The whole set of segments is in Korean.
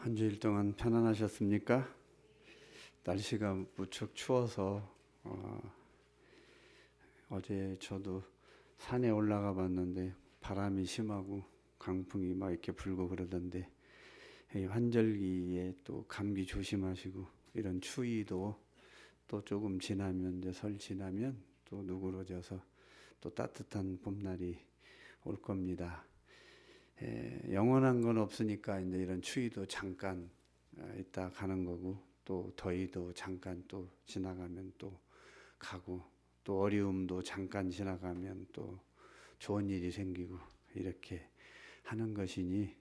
한 주일 동안 편안하셨습니까? 날씨가 무척 추워서 어제 저도 산에 올라가 봤는데 바람이 심하고 강풍이 막 이렇게 불고 그러던데, 이 환절기에 또 감기 조심하시고, 이런 추위도 또 조금 지나면, 이제 설 지나면 또 누그러져서 또 따뜻한 봄날이 올 겁니다. 영원한 건 없으니까 이제 이런 추위도 잠깐 있다 가는 거고, 또 더위도 잠깐 또 지나가면 또 가고, 또 어려움도 잠깐 지나가면 또 좋은 일이 생기고, 이렇게 하는 것이니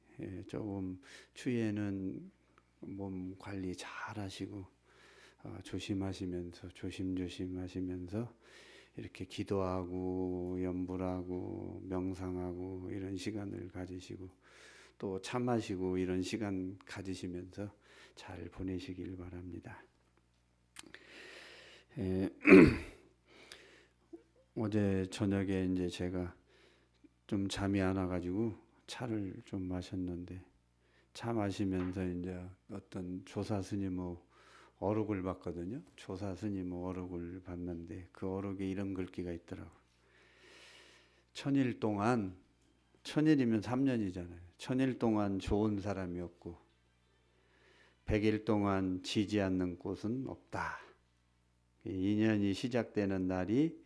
조금 추위에는 몸 관리 잘 하시고, 조심하시면서 조심조심 하시면서 이렇게 기도하고 염불하고 명상하고 이런 시간을 가지시고, 또 차 마시고 이런 시간 가지시면서 잘 보내시길 바랍니다. 어제 저녁에 이제 제가 좀 잠이 안 와가지고 차를 좀 마셨는데, 차 마시면서 이제 어떤 조사 스님 어록을 봤거든요. 조사 스님 어록을 봤는데, 그 어록에 이런 글귀가 있더라고. 천일 동안, 천일이면 3년이잖아요. 천일 동안 좋은 사람이 없고 100일 동안 지지 않는 꽃은 없다. 인연이 시작되는 날이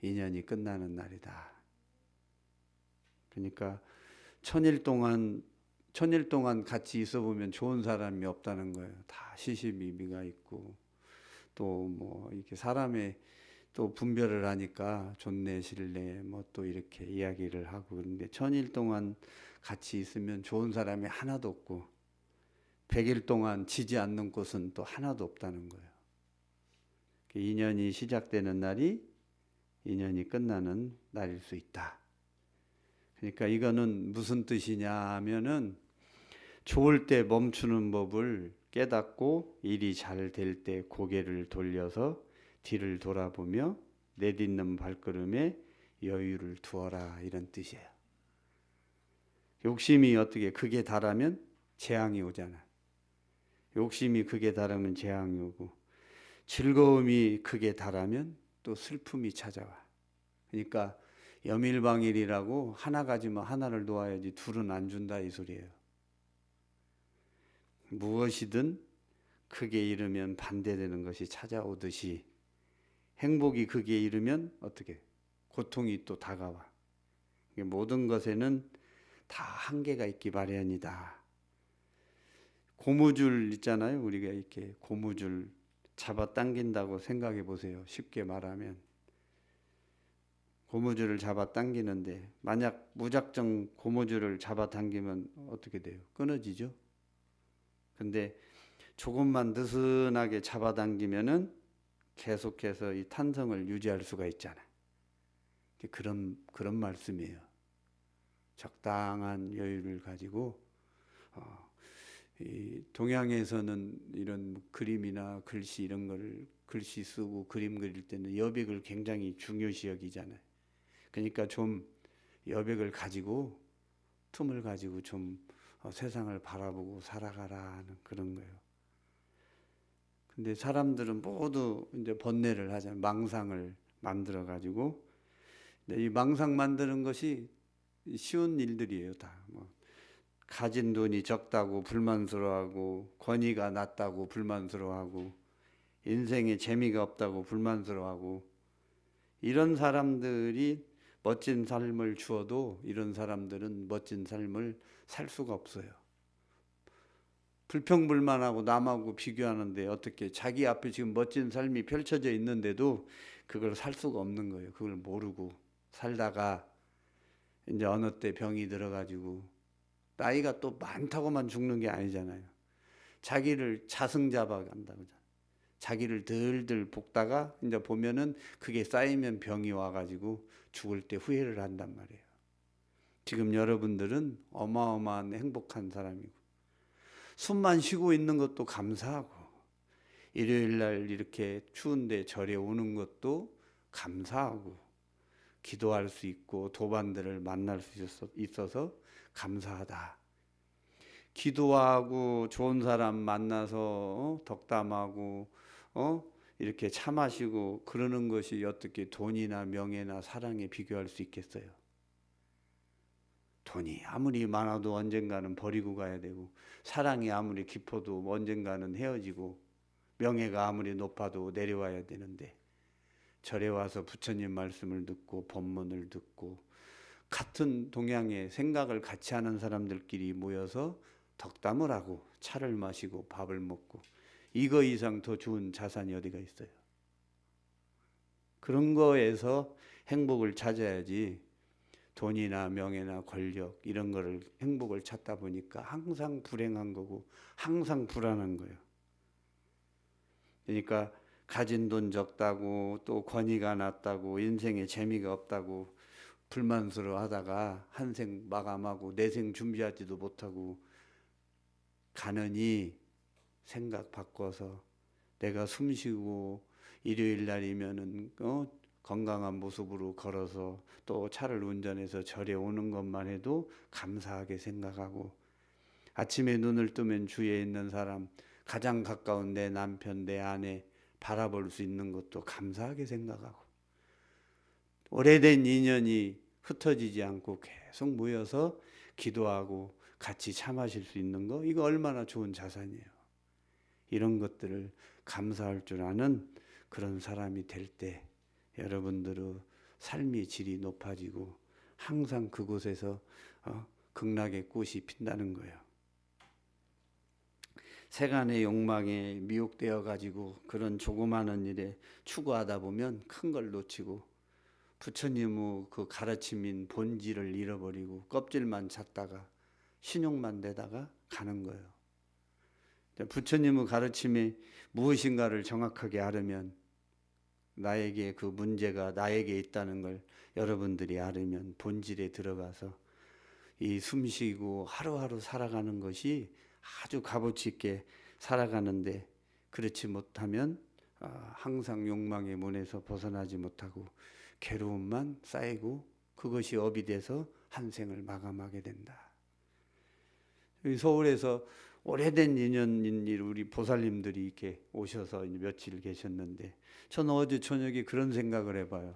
인연이 끝나는 날이다. 그러니까 천일 동안 같이 있어 보면 좋은 사람이 없다는 거예요. 다 시시비비가 있고, 또 뭐 이렇게 사람의 또 분별을 하니까 좋네 싫네 뭐 또 이렇게 이야기를 하고, 그런데 천일 동안 같이 있으면 좋은 사람이 하나도 없고 100일 동안 지지 않는 곳은 또 하나도 없다는 거예요. 인연이 시작되는 날이 인연이 끝나는 날일 수 있다. 그러니까 이거는 무슨 뜻이냐 하면은, 좋을 때 멈추는 법을 깨닫고 일이 잘 될 때 고개를 돌려서 뒤를 돌아보며 내딛는 발걸음에 여유를 두어라, 이런 뜻이에요. 욕심이 어떻게 극에 달하면 재앙이 오잖아. 욕심이 극에 달하면 재앙이 오고, 즐거움이 극에 달하면 또 슬픔이 찾아와. 그러니까 염일방일이라고 하나 가지면 하나를 놓아야지 둘은 안 준다, 이 소리예요. 무엇이든 극에 이르면 반대되는 것이 찾아오듯이, 행복이 극에 이르면 어떻게 고통이 또 다가와. 모든 것에는 다 한계가 있기 마련이다. 고무줄 있잖아요. 우리가 이렇게 고무줄 잡아당긴다고 생각해 보세요. 쉽게 말하면 고무줄을 잡아당기는데, 만약 무작정 고무줄을 잡아당기면 어떻게 돼요? 끊어지죠. 근데 조금만 느슨하게 잡아당기면은 계속해서 이 탄성을 유지할 수가 있잖아요. 그런 말씀이에요. 적당한 여유를 가지고, 이 동양에서는 이런 그림이나 글씨 이런 걸 글씨 쓰고 그림 그릴 때는 여백을 굉장히 중요시 여기잖아요. 그러니까 좀 여백을 가지고, 틈을 가지고 좀 세상을 바라보고 살아가라는 그런 거예요. 근데 사람들은 모두 이제 번뇌를 하잖아요. 망상을 만들어 가지고, 이 망상 만드는 것이 쉬운 일들이에요. 다 뭐 가진 돈이 적다고 불만스러워하고, 권위가 낮다고 불만스러워하고, 인생에 재미가 없다고 불만스러워하고, 이런 사람들이 멋진 삶을 주어도 이런 사람들은 멋진 삶을 살 수가 없어요. 불평불만하고 남하고 비교하는데, 어떻게 자기 앞에 지금 멋진 삶이 펼쳐져 있는데도 그걸 살 수가 없는 거예요. 그걸 모르고 살다가 이제 어느 때 병이 들어가지고, 나이가 또 많다고만 죽는 게 아니잖아요. 자기를 자승자박 한다고, 자기를 들들 볶다가 이제 보면은 그게 쌓이면 병이 와가지고 죽을 때 후회를 한단 말이에요. 지금 여러분들은 어마어마한 행복한 사람이고, 숨만 쉬고 있는 것도 감사하고, 일요일 날 이렇게 추운데 절에 오는 것도 감사하고, 기도할 수 있고 도반들을 만날 수 있어서 감사하다. 기도하고 좋은 사람 만나서 덕담하고 이렇게 차 마시고 그러는 것이 어떻게 돈이나 명예나 사랑에 비교할 수 있겠어요? 돈이 아무리 많아도 언젠가는 버리고 가야 되고, 사랑이 아무리 깊어도 언젠가는 헤어지고, 명예가 아무리 높아도 내려와야 되는데, 절에 와서 부처님 말씀을 듣고 법문을 듣고 같은 동양의 생각을 같이 하는 사람들끼리 모여서 덕담을 하고 차를 마시고 밥을 먹고, 이거 이상 더 좋은 자산이 어디가 있어요? 그런 거에서 행복을 찾아야지, 돈이나 명예나 권력 이런 거를 행복을 찾다 보니까 항상 불행한 거고 항상 불안한 거예요. 그러니까 가진 돈 적다고 또 권위가 낮다고 인생에 재미가 없다고 불만스러워 하다가 한 생 마감하고 내생 준비하지도 못하고 가느니, 생각 바꿔서 내가 숨쉬고 일요일 날이면은 건강한 모습으로 걸어서 또 차를 운전해서 절에 오는 것만 해도 감사하게 생각하고, 아침에 눈을 뜨면 주위에 있는 사람, 가장 가까운 내 남편, 내 아내 바라볼 수 있는 것도 감사하게 생각하고, 오래된 인연이 흩어지지 않고 계속 모여서 기도하고 같이 차 마실 수 있는 거, 이거 얼마나 좋은 자산이에요. 이런 것들을 감사할 줄 아는 그런 사람이 될 때 여러분들의 삶의 질이 높아지고 항상 그곳에서 극락의 꽃이 핀다는 거예요. 세간의 욕망에 미혹되어 가지고 그런 조그마한 일에 추구하다 보면 큰 걸 놓치고 부처님의 그 가르침인 본질을 잃어버리고 껍질만 찾다가 신용만 내다가 가는 거예요. 부처님의 가르침이 무엇인가를 정확하게 알으면, 나에게 그 문제가 나에게 있다는 걸 여러분들이 알으면 본질에 들어가서 이 숨쉬고 하루하루 살아가는 것이 아주 값어치 있게 살아가는데, 그렇지 못하면 항상 욕망의 문에서 벗어나지 못하고 괴로움만 쌓이고 그것이 업이 돼서 한 생을 마감하게 된다. 서울에서 오래된 인연인 우리 보살님들이 이렇게 오셔서 며칠 계셨는데, 저는 어제 저녁에 그런 생각을 해봐요.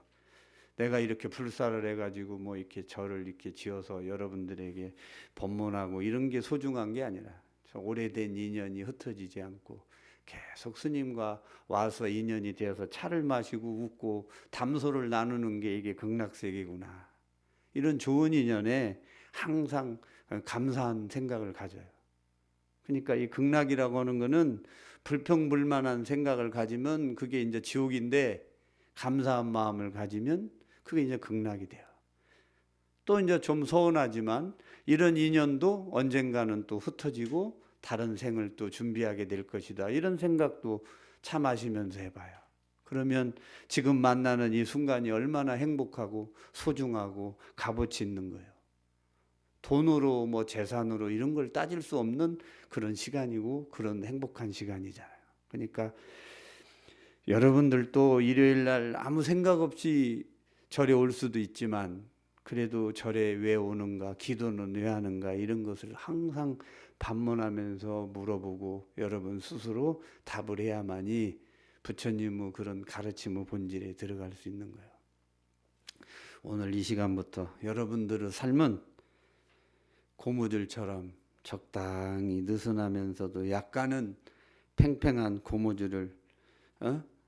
내가 이렇게 불사를 해가지고 뭐 이렇게 절을 이렇게 지어서 여러분들에게 법문하고 이런 게 소중한 게 아니라, 저 오래된 인연이 흩어지지 않고 계속 스님과 와서 인연이 되어서 차를 마시고 웃고 담소를 나누는 게 이게 극락세계구나. 이런 좋은 인연에 항상 감사한 생각을 가져요. 그러니까 이 극락이라고 하는 거는 불평불만한 생각을 가지면 그게 이제 지옥인데, 감사한 마음을 가지면 그게 이제 극락이 돼요. 또 이제 좀 서운하지만 이런 인연도 언젠가는 또 흩어지고 다른 생을 또 준비하게 될 것이다. 이런 생각도 차 마시면서 해봐요. 그러면 지금 만나는 이 순간이 얼마나 행복하고 소중하고 값어치 있는 거예요. 돈으로 뭐 재산으로 이런 걸 따질 수 없는 그런 시간이고 그런 행복한 시간이잖아요. 그러니까 여러분들도 일요일 날 아무 생각 없이 절에 올 수도 있지만, 그래도 절에 왜 오는가, 기도는 왜 하는가, 이런 것을 항상 반문하면서 물어보고 여러분 스스로 답을 해야만이 부처님의 그런 가르침의 본질에 들어갈 수 있는 거예요. 오늘 이 시간부터 여러분들의 삶은 고무줄처럼 적당히 느슨하면서도 약간은 팽팽한 고무줄을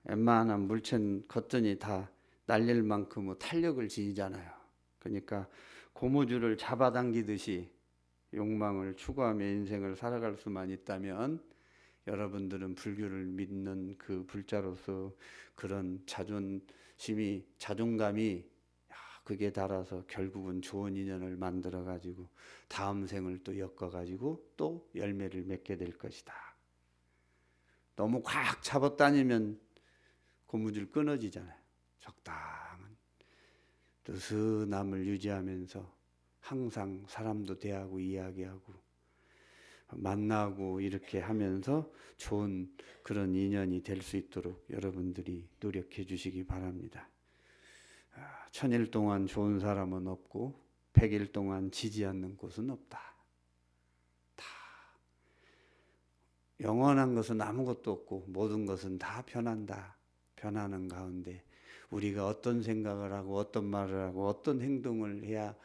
웬만한 물체는 걷더니 다 날릴 만큼의 탄력을 지니잖아요. 그러니까 고무줄을 잡아당기듯이 욕망을 추구하며 인생을 살아갈 수만 있다면, 여러분들은 불교를 믿는 그 불자로서 그런 자존심이, 자존감이 그게 달아서 결국은 좋은 인연을 만들어 가지고 다음 생을 또 엮어 가지고 또 열매를 맺게 될 것이다. 너무 꽉 잡아다니면 고무줄 끊어지잖아요. 적당한 느슨함을 유지하면서 항상 사람도 대하고 이야기하고 만나고 이렇게 하면서 좋은 그런 인연이 될 수 있도록 여러분들이 노력해 주시기 바랍니다. 1000일 동안 좋은 사람은 없고 100일 동안 지지 않는 곳은 없다. 다 영원한 것은 아무것도 없고 모든 것은 다 변한다. 변하는 가운데 우리가 어떤 생각을 하고 어떤 말을 하고 어떤 행동을 해야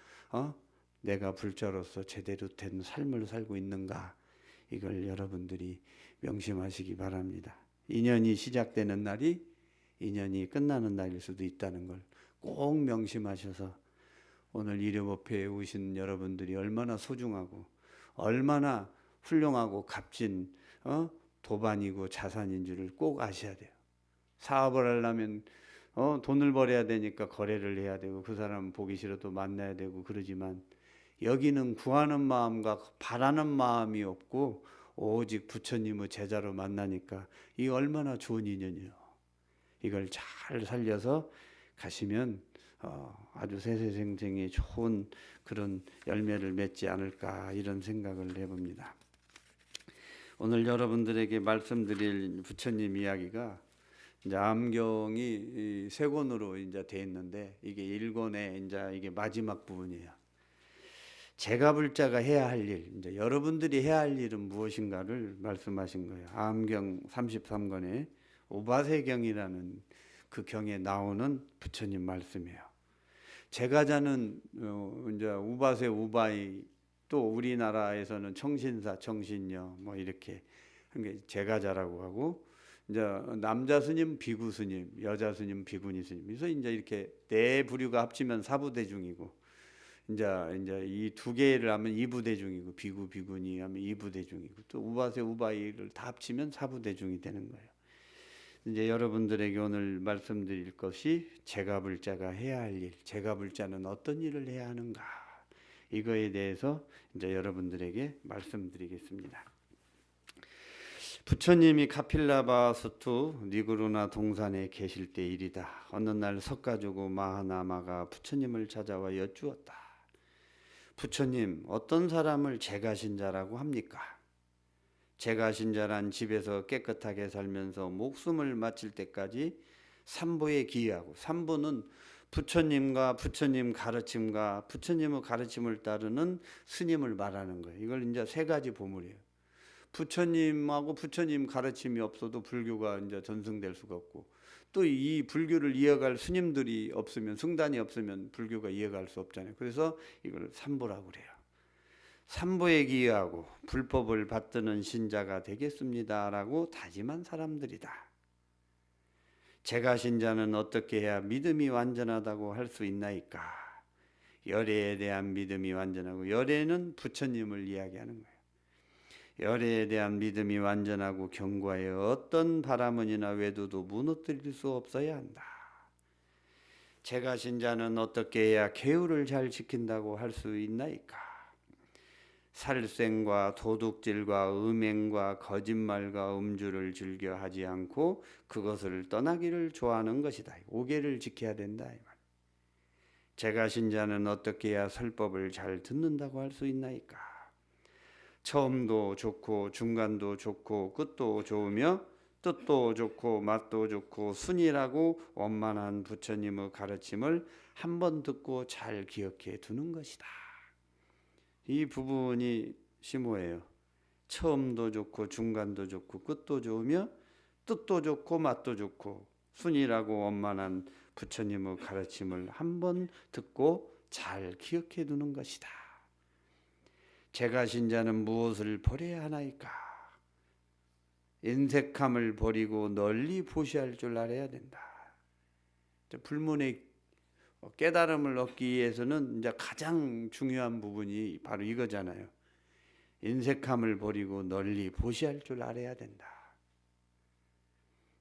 내가 불자로서 제대로 된 삶을 살고 있는가, 이걸 여러분들이 명심하시기 바랍니다. 인연이 시작되는 날이 인연이 끝나는 날일 수도 있다는 걸 꼭 명심하셔서 오늘 일요법회에 오신 여러분들이 얼마나 소중하고 얼마나 훌륭하고 값진 도반이고 자산인 줄을 꼭 아셔야 돼요. 사업을 하려면 돈을 벌어야 되니까 거래를 해야 되고 그 사람 보기 싫어도 만나야 되고 그러지만, 여기는 구하는 마음과 바라는 마음이 없고 오직 부처님의 제자로 만나니까 이 얼마나 좋은 인연이에요. 이걸 잘 살려서 가시면 아주 세세생생의 좋은 그런 열매를 맺지 않을까, 이런 생각을 해봅니다. 오늘 여러분들에게 말씀드릴 부처님 이야기가 이제 암경이 세 권으로 이제 돼 있는데, 이게 1권의 이제 이게 마지막 부분이에요. 제가 불자가 해야 할 일, 이제 여러분들이 해야 할 일은 무엇인가를 말씀하신 거예요. 암경 33권에 우바세경이라는 그 경에 나오는 부처님 말씀이에요. 제가자는 이제 우바세 우바이, 또 우리나라에서는 청신사 청신녀 뭐 이렇게 제가자라고 하고, 이제 남자 스님 비구 스님, 여자 스님 비구니 스님, 그래서 이제 이렇게 네 부류가 합치면 사부대중이고, 이제 이 두 개를 하면 이부대중이고, 비구 비구니 하면 이부대중이고, 또 우바세 우바이를 다 합치면 사부대중이 되는 거예요. 이제 여러분들에게 오늘 말씀드릴 것이 제가 불자가 해야 할 일, 제가 불자는 어떤 일을 해야 하는가, 이거에 대해서 이제 여러분들에게 말씀드리겠습니다. 부처님이 카필라바스투 니구르나 동산에 계실 때 일이다. 어느 날 석가주고 마하나마가 부처님을 찾아와 여쭈었다. 부처님, 어떤 사람을 제가신자라고 합니까? 제가신자란 집에서 깨끗하게 살면서 목숨을 마칠 때까지 삼보에 기여하고, 삼보는 부처님과 부처님 가르침과 부처님의 가르침을 따르는 스님을 말하는 거예요. 이걸 이제 세 가지 보물이에요. 부처님하고 부처님 가르침이 없어도 불교가 이제 전승될 수가 없고, 또 이 불교를 이어갈 스님들이 없으면, 승단이 없으면 불교가 이어갈 수 없잖아요. 그래서 이걸 삼보라고 그래요. 삼보에 기여하고 불법을 받드는 신자가 되겠습니다라고 다짐한 사람들이다. 제가신자는 어떻게 해야 믿음이 완전하다고 할 수 있나이까? 열애에 대한 믿음이 완전하고, 열애는 부처님을 이야기하는 거예요. 열애에 대한 믿음이 완전하고 경과에 어떤 바라문이나 외도도 무너뜨릴 수 없어야 한다. 제가신자는 어떻게 해야 계율을 잘 지킨다고 할 수 있나이까? 살생과 도둑질과 음행과 거짓말과 음주를 즐겨 하지 않고 그것을 떠나기를 좋아하는 것이다. 5개를 지켜야 된다. 제가신자는 어떻게 해야 설법을 잘 듣는다고 할 수 있나이까? 처음도 좋고 중간도 좋고 끝도 좋으며 뜻도 좋고 맛도 좋고 순이라고 원만한 부처님의 가르침을 한 번 듣고 잘 기억해 두는 것이다. 이 부분이 심오해요. 처음도 좋고 중간도 좋고 끝도 좋으며 뜻도 좋고 맛도 좋고 순이라고 원만한 부처님의 가르침을 한 번 듣고 잘 기억해 두는 것이다. 제가신자는 무엇을 버려야 하나이까? 인색함을 버리고 널리 보시할 줄 알아야 된다. 불문의 깨달음을 얻기 위해서는 이제 가장 중요한 부분이 바로 이거잖아요. 인색함을 버리고 널리 보시할 줄 알아야 된다.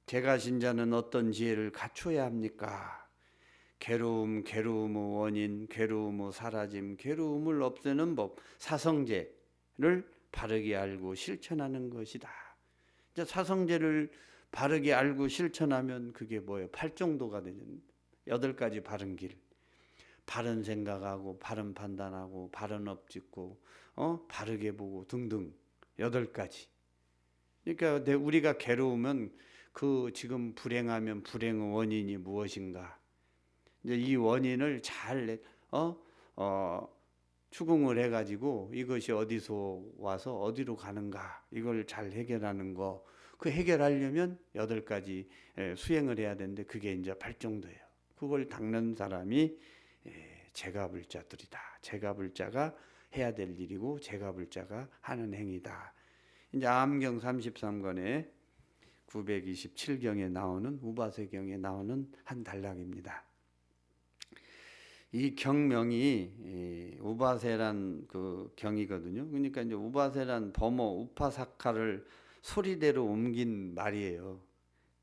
제가신자는 어떤 지혜를 갖춰야 합니까? 괴로움, 괴로움의 원인, 괴로움의 사라짐, 괴로움을 없애는 법, 사성제를 바르게 알고 실천하는 것이다. 이제 사성제를 바르게 알고 실천하면 그게 뭐예요? 팔정도가 되는 8가지 바른 길. 바른 생각하고 바른 판단하고 바른 업 짓고 바르게 보고 등등 8가지. 그러니까 우리가 괴로우면 그 지금 불행하면 불행의 원인이 무엇인가? 이제 이 원인을 잘 추궁을 해가지고 이것이 어디서 와서 어디로 가는가 이걸 잘 해결하는 거, 그 해결하려면 8가지 수행을 해야 되는데 그게 이제 8정도예요. 그걸 닦는 사람이 제가불자들이다. 제가불자가 해야 될 일이고 제가불자가 하는 행위다. 이제 암경 33권에 927경에 나오는 우바세경에 나오는 한 단락입니다. 이 경명이 우바세란 그 경이거든요. 그러니까 이제 우바세란 범어 우파사카를 소리대로 옮긴 말이에요.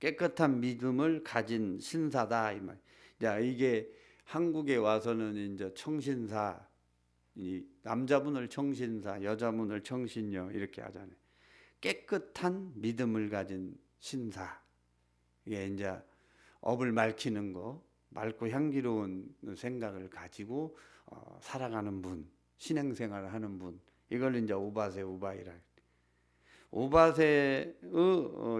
깨끗한 믿음을 가진 신사다 이 말. 자, 이게 한국에 와서는 이제 청신사, 이 남자분을 청신사, 여자분을 청신녀 이렇게 하잖아요. 깨끗한 믿음을 가진 신사. 이게 이제 업을 밝히는 거, 맑고 향기로운 생각을 가지고 살아가는 분, 신행생활을 하는 분. 이걸 이제 우바세 우바이라. 우바세의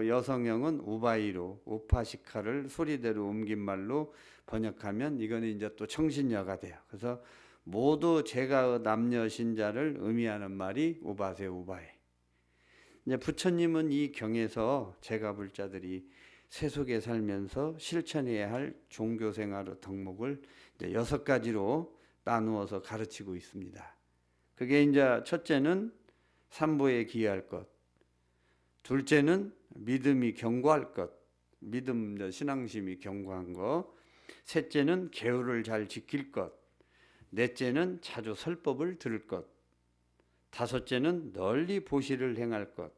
여성형은 우바이로, 우파시카를 소리대로 옮긴 말로 번역하면 이거는 이제 또 청신녀가 돼요. 그래서 모두 제가 남녀 신자를 의미하는 말이 우바세 우바이. 이제 부처님은 이 경에서 제가불자들이 세속에 살면서 실천해야 할 종교생활의 덕목을 이제 6가지로 나누어서 가르치고 있습니다. 그게 이제 첫째는 삼보에 기여할 것, 둘째는 믿음이 견고할 것, 믿음 신앙심이 견고한 것, 셋째는 계율을 잘 지킬 것, 넷째는 자주 설법을 들을 것, 다섯째는 널리 보시를 행할 것,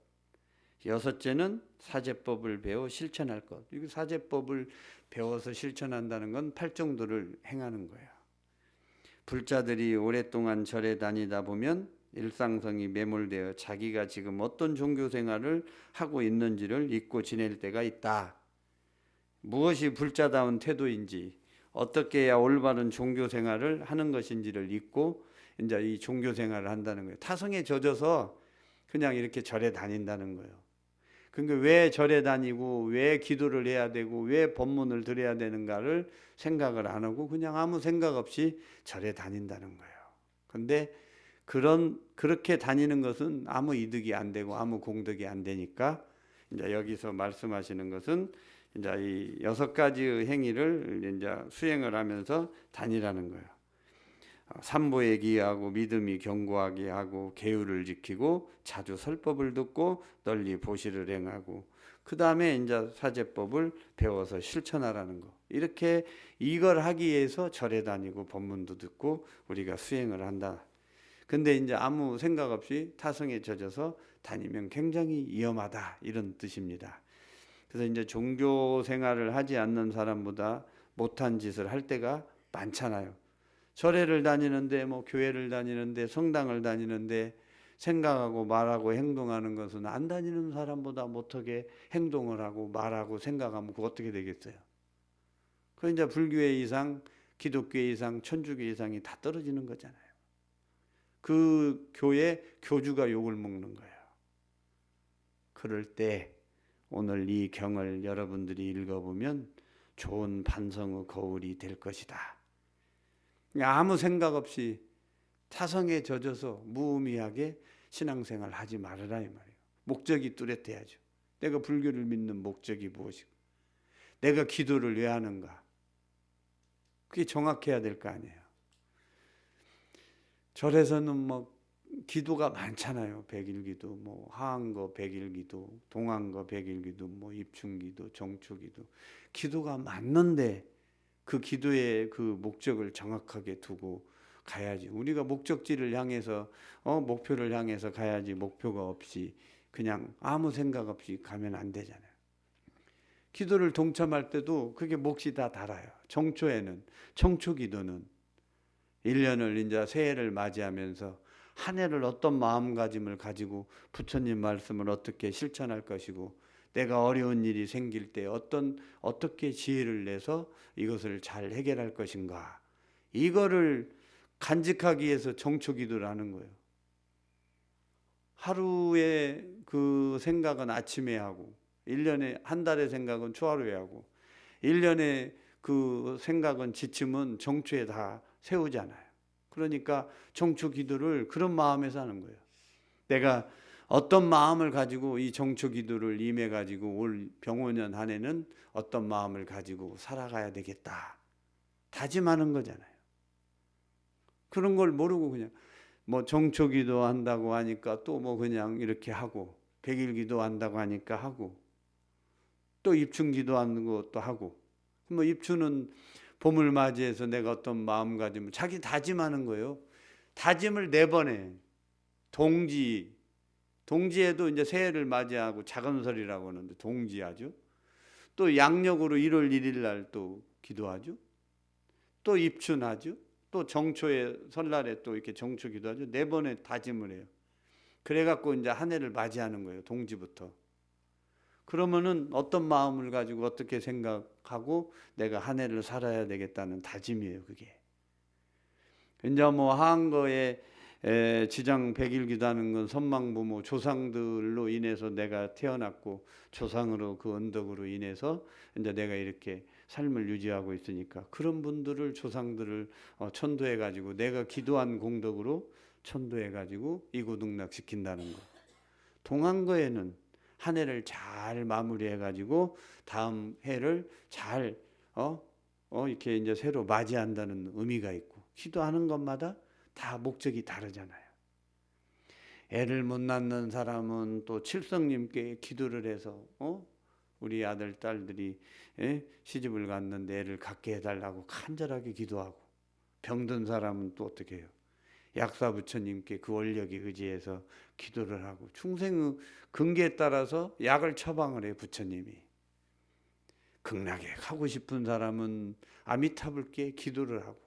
여섯째는 사제법을 배워 실천할 것. 이거 사제법을 배워서 실천한다는 건 8정도를 행하는 거예요. 불자들이 오랫동안 절에 다니다 보면 일상성이 매몰되어 자기가 지금 어떤 종교생활을 하고 있는지를 잊고 지낼 때가 있다. 무엇이 불자다운 태도인지, 어떻게 해야 올바른 종교생활을 하는 것인지를 잊고 이제 이 종교생활을 한다는 거예요. 타성에 젖어서 그냥 이렇게 절에 다닌다는 거예요. 그러니까 왜 절에 다니고 왜 기도를 해야 되고 왜 법문을 들어야 되는가를 생각을 안 하고 그냥 아무 생각 없이 절에 다닌다는 거예요. 근데 그렇게 다니는 것은 아무 이득이 안 되고 아무 공덕이 안 되니까 이제 여기서 말씀하시는 것은 이제 이 6가지의 행위를 이제 수행을 하면서 다니라는 거예요. 삼보에 기여하고 믿음이 견고하게 하고 계율을 지키고 자주 설법을 듣고 널리 보시를 행하고 그 다음에 이제 사제법을 배워서 실천하라는 거. 이렇게 이걸 하기 위해서 절에 다니고 법문도 듣고 우리가 수행을 한다. 근데 이제 아무 생각 없이 타성에 젖어서 다니면 굉장히 위험하다 이런 뜻입니다. 그래서 이제 종교 생활을 하지 않는 사람보다 못한 짓을 할 때가 많잖아요. 절에를 다니는데 뭐 교회를 다니는데 성당을 다니는데 생각하고 말하고 행동하는 것은 안 다니는 사람보다 못하게 행동을 하고 말하고 생각하면 그거 어떻게 되겠어요? 그 이제 불교의 이상, 기독교의 이상, 천주교 이상이 다 떨어지는 거잖아요. 그 교회 교주가 욕을 먹는 거예요. 그럴 때 오늘 이 경을 여러분들이 읽어보면 좋은 반성의 거울이 될 것이다. 아무 생각 없이 타성에 젖어서 무의미하게 신앙생활 하지 말아라 이 말이에요. 목적이 뚜렷해야죠. 내가 불교를 믿는 목적이 무엇이고 내가 기도를 왜 하는가. 그게 정확해야 될 거 아니에요. 절에서는 뭐 기도가 많잖아요. 백일기도, 뭐 하한거 백일기도, 동한거 백일기도, 뭐 입춘기도, 정초기도. 기도가 많는데 그 기도의 그 목적을 정확하게 두고 가야지. 우리가 목적지를 향해서 목표를 향해서 가야지 목표가 없이 그냥 아무 생각 없이 가면 안 되잖아요. 기도를 동참할 때도 그게 몫이 다 달아요. 정초에는 청초기도는 1년을 이제 새해를 맞이하면서 한 해를 어떤 마음가짐을 가지고 부처님 말씀을 어떻게 실천할 것이고 내가 어려운 일이 생길 때 어떻게 지혜를 내서 이것을 잘 해결할 것인가. 이거를 간직하기 위해서 정초기도를 하는 거예요. 하루에 그 생각은 아침에 하고 1년에 한 달의 생각은 초하루에 하고 1년에 그 생각은 지침은 정초에 다 세우잖아요. 그러니까 정초 기도를 그런 마음에서 하는 거예요. 내가 어떤 마음을 가지고 이 정초 기도를 임해 가지고 올 병오년 한 해는 어떤 마음을 가지고 살아가야 되겠다 다짐하는 거잖아요. 그런 걸 모르고 그냥 뭐 정초 기도 한다고 하니까 또 뭐 그냥 이렇게 하고, 백일 기도 한다고 하니까 하고, 또 입춘 기도하는 것도 하고, 뭐 입춘은 봄을 맞이해서 내가 어떤 마음가짐을 자기 다짐하는 거예요. 다짐을 4번에 동지에도 이제 새해를 맞이하고 작은 설이라고 하는데 동지하죠. 또 양력으로 1월 1일 날 또 기도하죠. 또 입춘하죠. 또 정초에 설날에 또 이렇게 정초 기도하죠. 4번에 다짐을 해요. 그래갖고 이제 한 해를 맞이하는 거예요. 동지부터. 그러면은 어떤 마음을 가지고 어떻게 생각하고 내가 한 해를 살아야 되겠다는 다짐이에요. 그게. 이제 뭐 한거에 지장 백일 기도하는 건 선망부모 조상들로 인해서 내가 태어났고 조상으로 그 언덕으로 인해서 이제 내가 이렇게 삶을 유지하고 있으니까 그런 분들을 조상들을 천도해 가지고 내가 기도한 공덕으로 천도해 가지고 이고등락 시킨다는 거. 동안거에는 한 해를 잘 마무리해 가지고 다음 해를 잘 이렇게 이제 새로 맞이한다는 의미가 있고, 기도하는 것마다 다 목적이 다르잖아요. 애를 못 낳는 사람은 또 칠성님께 기도를 해서 우리 아들 딸들이 시집을 갔는데 애를 갖게 해달라고 간절하게 기도하고, 병든 사람은 또 어떻게 해요? 약사부처님께 그 원력에 의지해서 기도를 하고, 중생의 근기에 따라서 약을 처방을 해요. 부처님이. 극락에 가고 싶은 사람은 아미타불께 기도를 하고,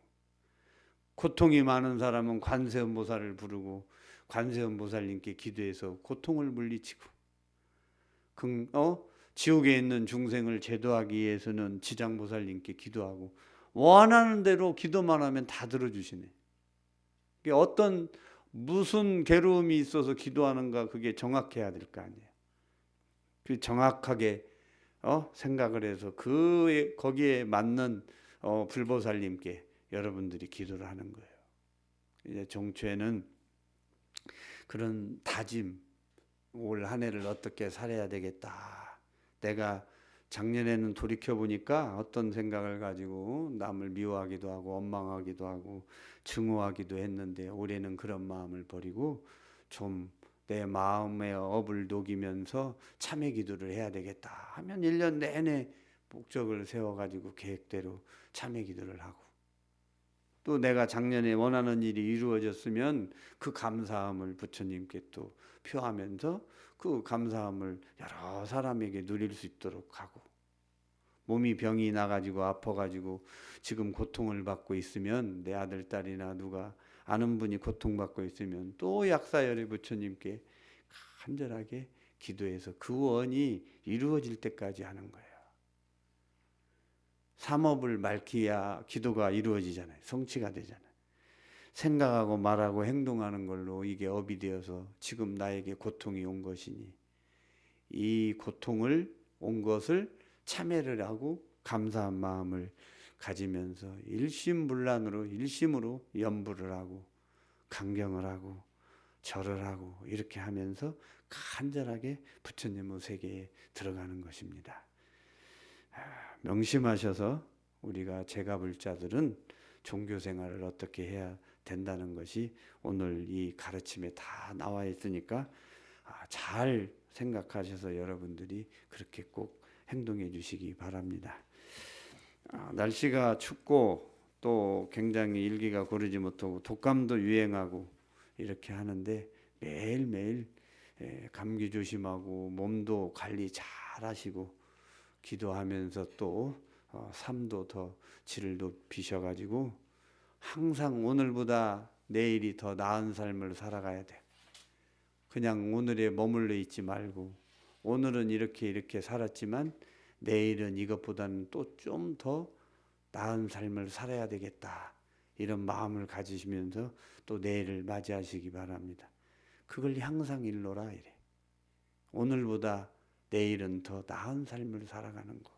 고통이 많은 사람은 관세음보살을 부르고 관세음보살님께 기도해서 고통을 물리치고, 지옥에 있는 중생을 제도하기 위해서는 지장보살님께 기도하고, 원하는 대로 기도만 하면 다 들어주시네. 어떤 무슨 괴로움이 있어서 기도하는가, 그게 정확해야 될 거 아니에요. 그 정확하게 생각을 해서 거기에 맞는 불보살님께 여러분들이 기도를 하는 거예요. 이제 정초에는 그런 다짐, 올 한 해를 어떻게 살아야 되겠다. 내가 작년에는 돌이켜보니까 어떤 생각을 가지고 남을 미워하기도 하고 원망하기도 하고 증오하기도 했는데, 올해는 그런 마음을 버리고 좀 내 마음의 업을 녹이면서 참회 기도를 해야 되겠다 하면 1년 내내 목적을 세워가지고 계획대로 참회 기도를 하고, 또 내가 작년에 원하는 일이 이루어졌으면 그 감사함을 부처님께 또 표하면서 그 감사함을 여러 사람에게 누릴 수 있도록 하고, 몸이 병이 나가지고 아파가지고 지금 고통을 받고 있으면 내 아들 딸이나 누가 아는 분이 고통받고 있으면 또 약사열의 부처님께 간절하게 기도해서 그 원이 이루어질 때까지 하는 거예요. 삼업을 밝혀야 기도가 이루어지잖아요. 성취가 되잖아요. 생각하고 말하고 행동하는 걸로 이게 업이 되어서 지금 나에게 고통이 온 것이니, 이 고통을 온 것을 참회를 하고 감사한 마음을 가지면서 일심으로 염불을 하고 강경을 하고 절을 하고 이렇게 하면서 간절하게 부처님의 세계에 들어가는 것입니다. 명심하셔서 우리가 제가불자들은 종교 생활을 어떻게 해야 된다는 것이 오늘 이 가르침에 다 나와 있으니까 잘 생각하셔서 여러분들이 그렇게 꼭 행동해 주시기 바랍니다. 날씨가 춥고 또 굉장히 일기가 고르지 못하고 독감도 유행하고 이렇게 하는데, 매일매일 감기 조심하고 몸도 관리 잘 하시고 기도하면서 또 삶도 더 질을 높이셔가지고 항상 오늘보다 내일이 더 나은 삶을 살아가야 돼. 그냥 오늘에 머물러 있지 말고, 오늘은 이렇게 살았지만 내일은 이것보다는 또 좀 더 나은 삶을 살아야 되겠다, 이런 마음을 가지시면서 또 내일을 맞이하시기 바랍니다. 그걸 항상 일러라 이래. 오늘보다 내일은 더 나은 삶을 살아가는 거.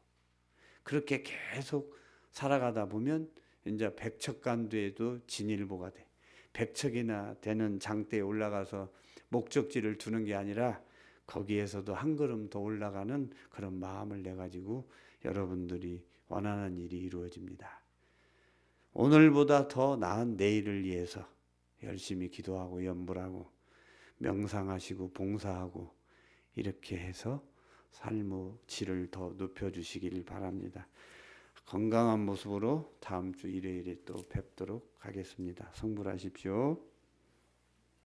그렇게 계속 살아가다 보면 이제 백척간두에도 진일보가 돼. 100척이나 되는 장대에 올라가서 목적지를 두는 게 아니라 거기에서도 한 걸음 더 올라가는 그런 마음을 내 가지고 여러분들이 원하는 일이 이루어집니다. 오늘보다 더 나은 내일을 위해서 열심히 기도하고 염불하고 명상하시고 봉사하고 이렇게 해서 삶의 질을 더 높여주시기를 바랍니다. 건강한 모습으로 다음 주 일요일에 또 뵙도록 하겠습니다. 성불하십시오.